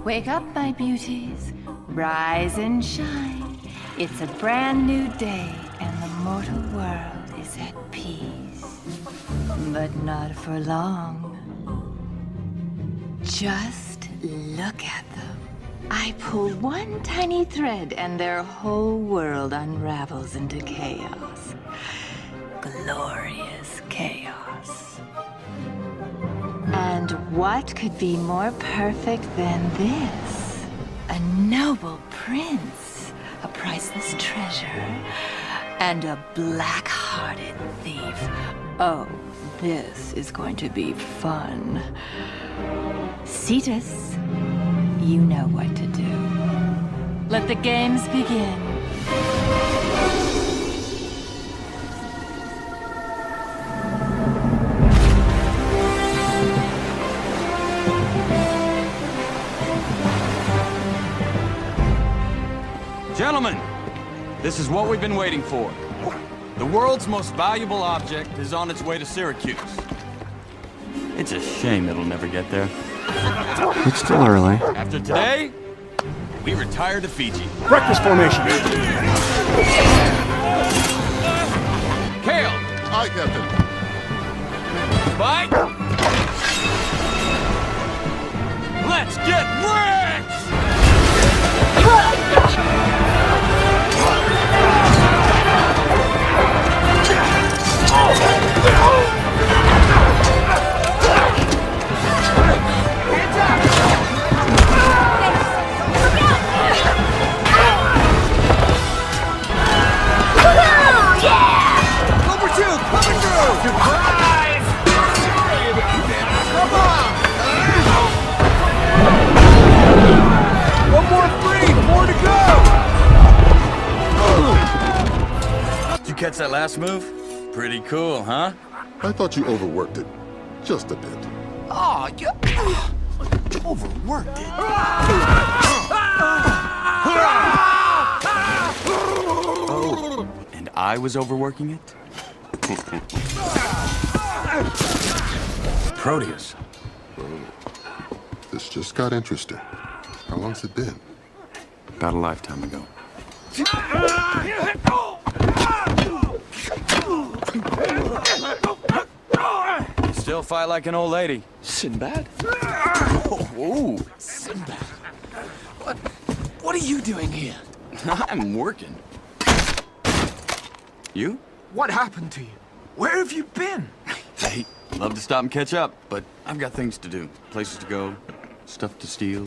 Wake up, my beauties. Rise and shine. It's a brand new day, and the mortal world is at peace. But not for long. Just look at them. I pull one tiny thread, and their whole world unravels into chaos. Glorious chaos. And what could be more perfect than this? A noble prince, a priceless treasure, and a black-hearted thief. Oh, this is going to be fun. Cetus, you know what to do. Let the games begin. Gentlemen, this is what we've been waiting for. The world's most valuable object is on its way to Syracuse. It's a shame it'll never get there. It's still early. After today, we retire to Fiji. Breakfast formation. Kale! Aye, Captain. Spike! Let's get rich! Catch that last move? Pretty cool, huh? I thought you overworked it. Just a bit. Oh, you overworked it. Oh, and I was overworking it? Proteus. This just got interesting. How long's it been? About a lifetime ago. You still fight like an old lady. Sinbad? Oh, Sinbad. What are you doing here? I'm working. You? What happened to you? Where have you been? Hey, love to stop and catch up, but I've got things to do. Places to go, stuff to steal.